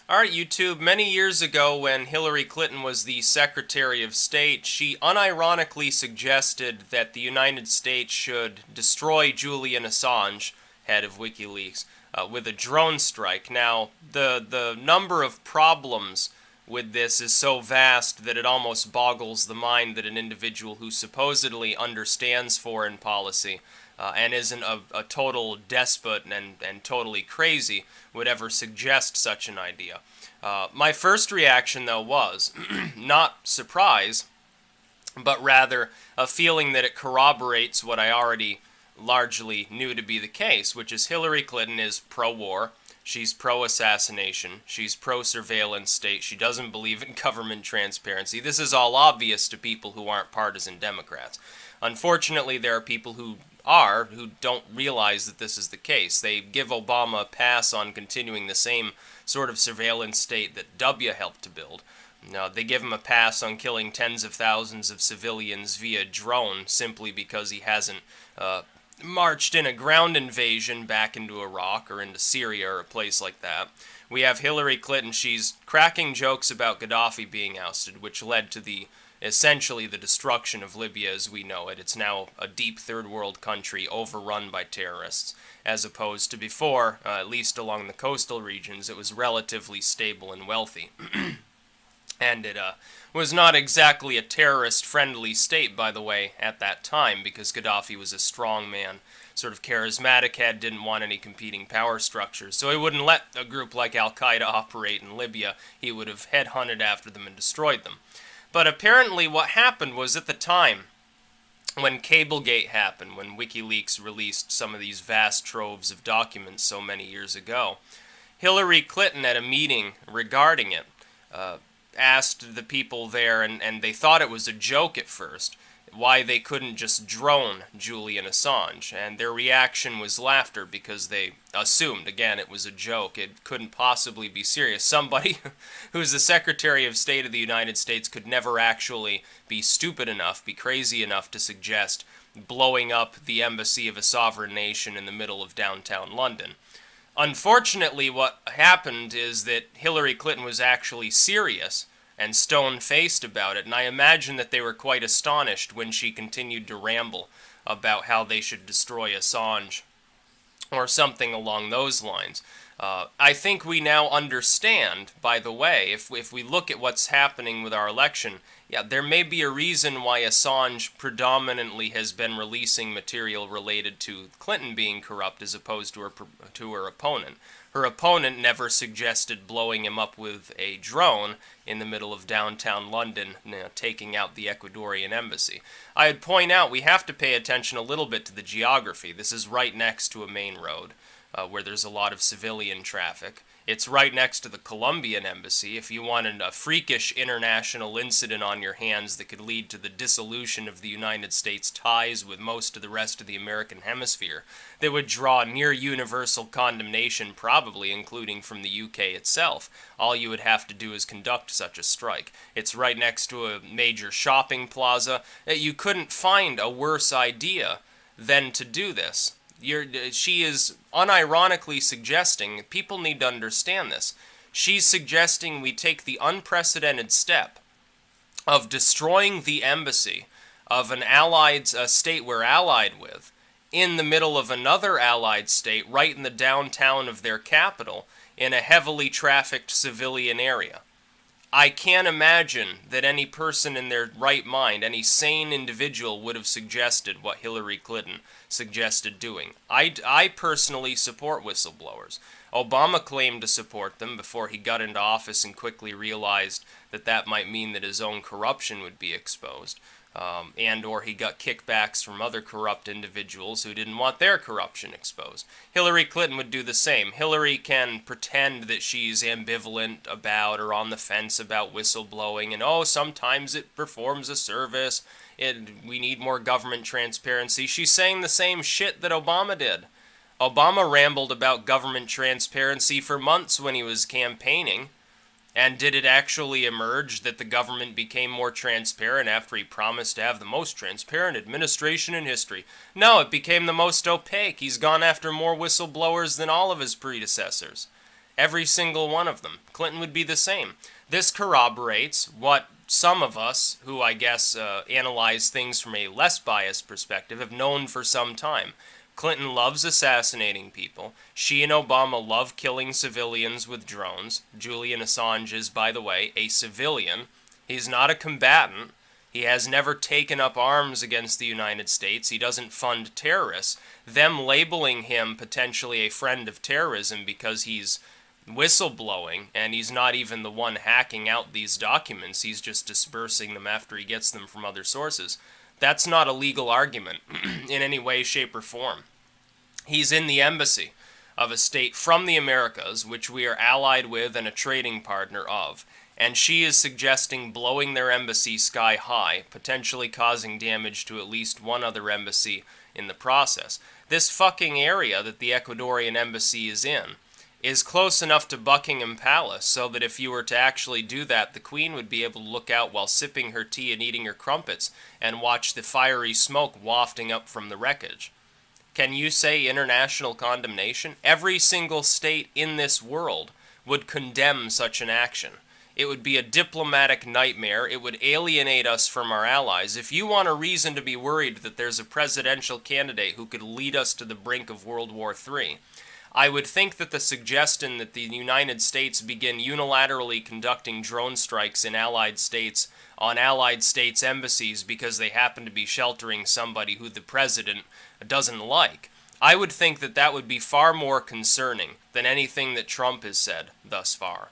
Alright, YouTube, many years ago when Hillary Clinton was the Secretary of State, she unironically suggested that the United States should destroy Julian Assange, head of WikiLeaks, with a drone strike. Now, the number of problems with this is so vast that it almost boggles the mind that an individual who supposedly understands foreign policy and isn't a total despot and totally crazy would ever suggest such an idea. My first reaction, though, was not surprise, but rather a feeling that it corroborates what I already largely knew to be the case, which is Hillary Clinton is pro-war, she's pro-assassination, she's pro-surveillance state, she doesn't believe in government transparency. This is all obvious to people who aren't partisan Democrats. Unfortunately, there are people who don't realize that this is the case. They give Obama a pass on continuing the same sort of surveillance state that W helped to build. They give him a pass on killing tens of thousands of civilians via drone simply because he hasn't marched in a ground invasion back into Iraq or into Syria or a place like that. We have Hillary Clinton. She's cracking jokes about Gaddafi being ousted, which led to essentially the destruction of Libya as we know it. It's now a deep third world country overrun by terrorists, as opposed to before, at least along the coastal regions, it was relatively stable and wealthy. And it was not exactly a terrorist-friendly state, by the way, at that time, because Gaddafi was a strong man, sort of charismatic head, didn't want any competing power structures, so he wouldn't let a group like Al-Qaeda operate in Libya. He would have headhunted after them and destroyed them. But apparently what happened was, at the time, when Cablegate happened, when WikiLeaks released some of these vast troves of documents so many years ago, Hillary Clinton, at a meeting regarding it, asked the people there, and they thought it was a joke at first, why they couldn't just drone Julian Assange, and their reaction was laughter because they assumed, again, it was a joke. It couldn't possibly be serious. Somebody who's the Secretary of State of the United States could never actually be stupid enough, be crazy enough to suggest blowing up the embassy of a sovereign nation in the middle of downtown London. Unfortunately, what happened is that Hillary Clinton was actually serious and stone-faced about it, and I imagine that they were quite astonished when she continued to ramble about how they should destroy Assange, or something along those lines. I think we now understand, by the way, if we look at what's happening with our election, yeah, there may be a reason why Assange predominantly has been releasing material related to Clinton being corrupt as opposed to her opponent. Her opponent never suggested blowing him up with a drone in the middle of downtown London, taking out the Ecuadorian embassy. I'd point out we have to pay attention a little bit to the geography. This is right next to a main road where there's a lot of civilian traffic. It's right next to the Colombian embassy. If you wanted a freakish international incident on your hands that could lead to the dissolution of the United States ties with most of the rest of the American hemisphere, that would draw near universal condemnation, probably including from the UK itself, all you would have to do is conduct such a strike. It's right next to a major shopping plaza. You couldn't find a worse idea than to do this. She is unironically suggesting, people need to understand this, she's suggesting we take the unprecedented step of destroying the embassy of an allied state we're allied with in the middle of another allied state right in the downtown of their capital in a heavily trafficked civilian area. I can't imagine that any person in their right mind, any sane individual, would have suggested what Hillary Clinton suggested doing. I personally support whistleblowers. Obama claimed to support them before he got into office and quickly realized that that might mean that his own corruption would be exposed. And/or he got kickbacks from other corrupt individuals who didn't want their corruption exposed. Hillary Clinton would do the same. Hillary can pretend that she's ambivalent about or on the fence about whistleblowing, and oh, sometimes it performs a service, we need more government transparency. She's saying the same shit that Obama did. Obama rambled about government transparency for months when he was campaigning. And did it actually emerge that the government became more transparent after he promised to have the most transparent administration in history? No, it became the most opaque. He's gone after more whistleblowers than all of his predecessors. Every single one of them. Clinton would be the same. This corroborates what some of us, who I guess analyze things from a less biased perspective, have known for some time. Clinton loves assassinating people. She and Obama love killing civilians with drones. Julian Assange is, by the way, a civilian. He's not a combatant. He has never taken up arms against the United States. He doesn't fund terrorists. Them labeling him potentially a friend of terrorism because he's whistleblowing and he's not even the one hacking out these documents. He's just dispersing them after he gets them from other sources. That's not a legal argument in any way, shape, or form. He's in the embassy of a state from the Americas, which we are allied with and a trading partner of. And she is suggesting blowing their embassy sky high, potentially causing damage to at least one other embassy in the process. This fucking area that the Ecuadorian embassy is in is close enough to Buckingham Palace so that if you were to actually do that, the Queen would be able to look out while sipping her tea and eating her crumpets and watch the fiery smoke wafting up from the wreckage. Can you say international condemnation? Every single state in this world would condemn such an action. It would be a diplomatic nightmare. It would alienate us from our allies. If you want a reason to be worried that there's a presidential candidate who could lead us to the brink of World War III, I would think that the suggestion that the United States begin unilaterally conducting drone strikes in allied states on allied states' embassies because they happen to be sheltering somebody who the president doesn't like, I would think that that would be far more concerning than anything that Trump has said thus far.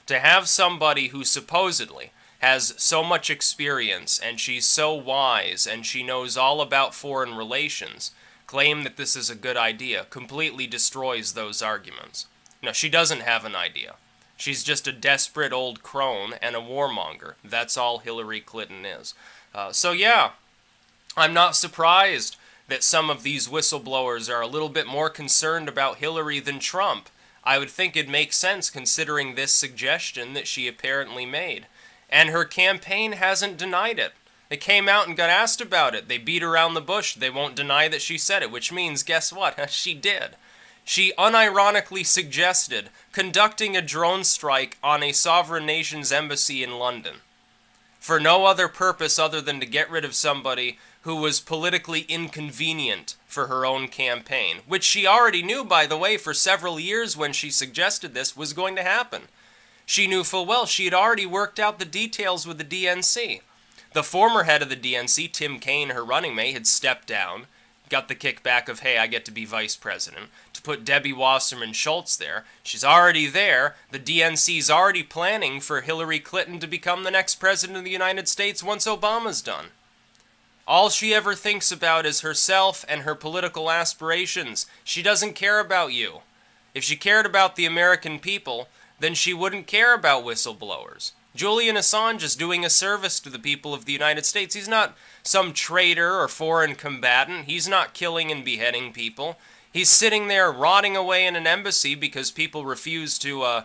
To have somebody who supposedly has so much experience and she's so wise and she knows all about foreign relations claim that this is a good idea completely destroys those arguments. No, she doesn't have an idea. She's just a desperate old crone and a warmonger. That's all Hillary Clinton is. So yeah, I'm not surprised that some of these whistleblowers are a little bit more concerned about Hillary than Trump. I would think it makes sense considering this suggestion that she apparently made. And her campaign hasn't denied it. They came out and got asked about it. They beat around the bush. They won't deny that she said it, which means, guess what? She did. She unironically suggested conducting a drone strike on a sovereign nation's embassy in London for no other purpose other than to get rid of somebody who was politically inconvenient for her own campaign, which she already knew, by the way, for several years when she suggested this was going to happen. She knew full well she had already worked out the details with the DNC. The former head of the DNC, Tim Kaine, her running mate, had stepped down, got the kickback of, hey, I get to be vice president, to put Debbie Wasserman Schultz there. She's already there. The DNC's already planning for Hillary Clinton to become the next president of the United States once Obama's done. All she ever thinks about is herself and her political aspirations. She doesn't care about you. If she cared about the American people, then she wouldn't care about whistleblowers. Julian Assange is doing a service to the people of the United States. He's not some traitor or foreign combatant. He's not killing and beheading people. He's sitting there rotting away in an embassy because people refuse to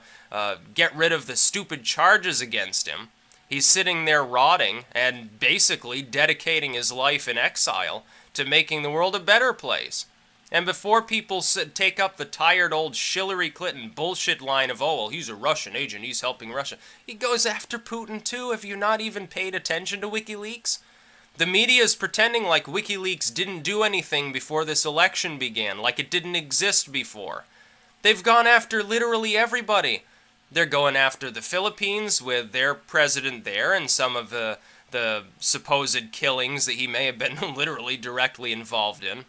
get rid of the stupid charges against him. He's sitting there rotting and basically dedicating his life in exile to making the world a better place. And before people take up the tired old Hillary Clinton bullshit line of, oh, well, he's a Russian agent, he's helping Russia. He goes after Putin too. Have you not even paid attention to WikiLeaks? The media is pretending like WikiLeaks didn't do anything before this election began, like it didn't exist before. They've gone after literally everybody. They're going after the Philippines with their president there and some of the supposed killings that he may have been literally directly involved in.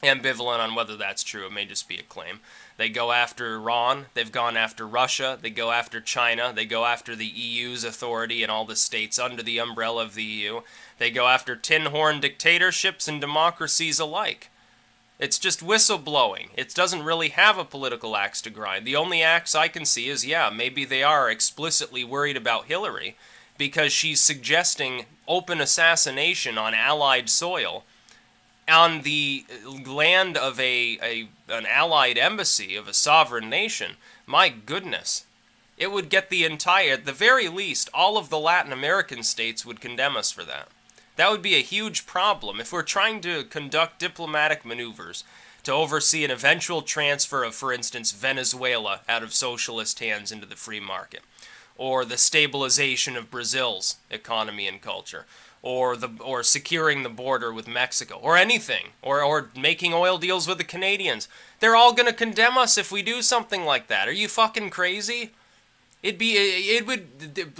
Ambivalent on whether that's true. It may just be a claim. They go after Iran. They've gone after Russia. They go after China. They go after the EU's authority and all the states under the umbrella of the EU. They go after tin-horn dictatorships and democracies alike. It's just whistleblowing. It doesn't really have a political axe to grind. The only axe I can see is, yeah, maybe they are explicitly worried about Hillary because she's suggesting open assassination on Allied soil on the land of an allied embassy of a sovereign nation. My goodness. It would get at the very least, all of the Latin American states would condemn us for that. That would be a huge problem if we're trying to conduct diplomatic maneuvers to oversee an eventual transfer of, for instance, Venezuela out of socialist hands into the free market, or the stabilization of Brazil's economy and culture, or securing the border with Mexico, or anything, or making oil deals with the Canadians. They're all going to condemn us if we do something like that. Are you fucking crazy?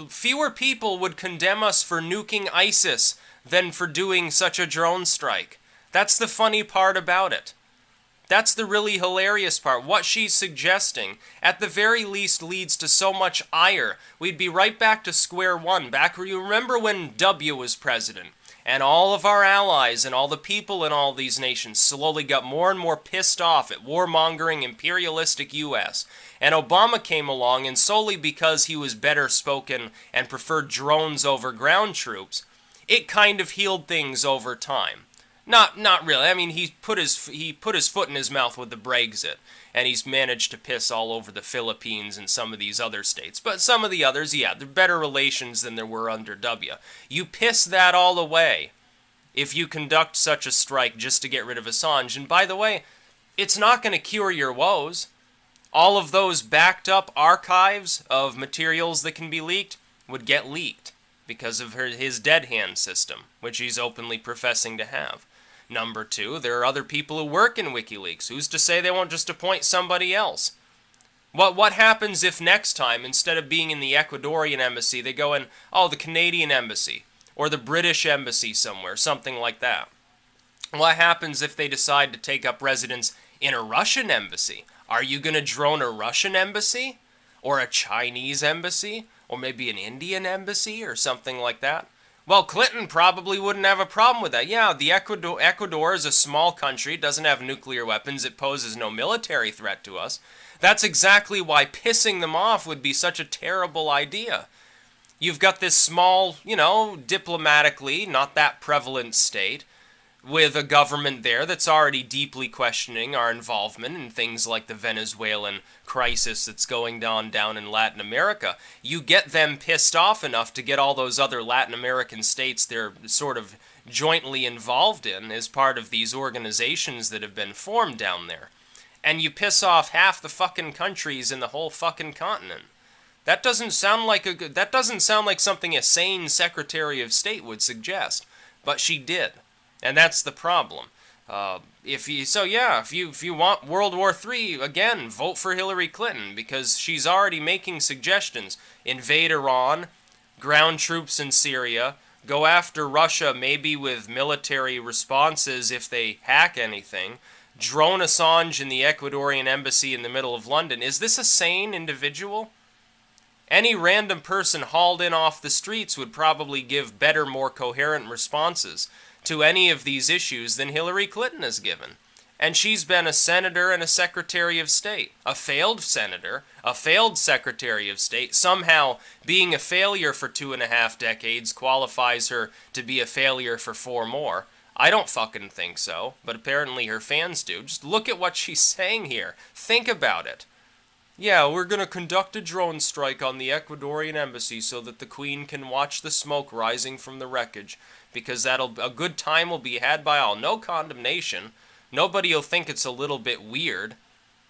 Fewer people would condemn us for nuking ISIS than for doing such a drone strike. That's the funny part about it. That's the really hilarious part. What she's suggesting, at the very least, leads to so much ire. We'd be right back to square one. Back where you remember when W was president, and all of our allies and all the people in all these nations slowly got more and more pissed off at warmongering, imperialistic U.S. And Obama came along, and solely because he was better spoken and preferred drones over ground troops, it kind of healed things over time. Not really. I mean, he put his foot in his mouth with the Brexit, and he's managed to piss all over the Philippines and some of these other states. But some of the others, yeah, they're better relations than there were under W. You piss that all away if you conduct such a strike just to get rid of Assange. And by the way, it's not going to cure your woes. All of those backed up archives of materials that can be leaked would get leaked because of his dead hand system, which he's openly professing to have. Number two, there are other people who work in WikiLeaks. Who's to say they won't just appoint somebody else? What happens if next time, instead of being in the Ecuadorian embassy, they go in, oh, the Canadian embassy, or the British embassy somewhere, something like that? What happens if they decide to take up residence in a Russian embassy? Are you going to drone a Russian embassy? Or a Chinese embassy? Or maybe an Indian embassy, or something like that? Well, Clinton probably wouldn't have a problem with that. Yeah, the Ecuador is a small country, it doesn't have nuclear weapons, it poses no military threat to us. That's exactly why pissing them off would be such a terrible idea. You've got this small, diplomatically not that prevalent state with a government there that's already deeply questioning our involvement in things like the Venezuelan crisis that's going on down in Latin America. You get them pissed off enough to get all those other Latin American states they're sort of jointly involved in as part of these organizations that have been formed down there. And you piss off half the fucking countries in the whole fucking continent. That doesn't sound like something a sane Secretary of State would suggest, but she did. And that's the problem. If you want World War III, again, vote for Hillary Clinton, because she's already making suggestions. Invade Iran, ground troops in Syria, go after Russia maybe with military responses if they hack anything, drone Assange in the Ecuadorian embassy in the middle of London. Is this a sane individual? Any random person hauled in off the streets would probably give better, more coherent responses to any of these issues than Hillary Clinton has given. And she's been a senator and a Secretary of State. A failed senator, a failed Secretary of State. Somehow, being a failure for 2.5 decades qualifies her to be a failure for 4 more. I don't fucking think so, but apparently her fans do. Just look at what she's saying here. Think about it. Yeah, we're going to conduct a drone strike on the Ecuadorian embassy so that the Queen can watch the smoke rising from the wreckage, because a good time will be had by all. No condemnation. Nobody will think it's a little bit weird,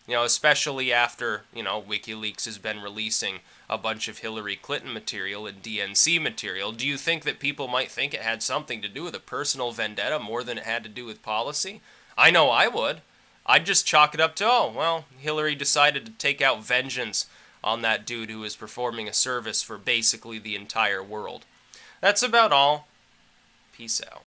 especially after, WikiLeaks has been releasing a bunch of Hillary Clinton material and DNC material. Do you think that people might think it had something to do with a personal vendetta more than it had to do with policy? I know I would. I'd just chalk it up to, oh, well, Hillary decided to take out vengeance on that dude who was performing a service for basically the entire world. That's about all. Peace out.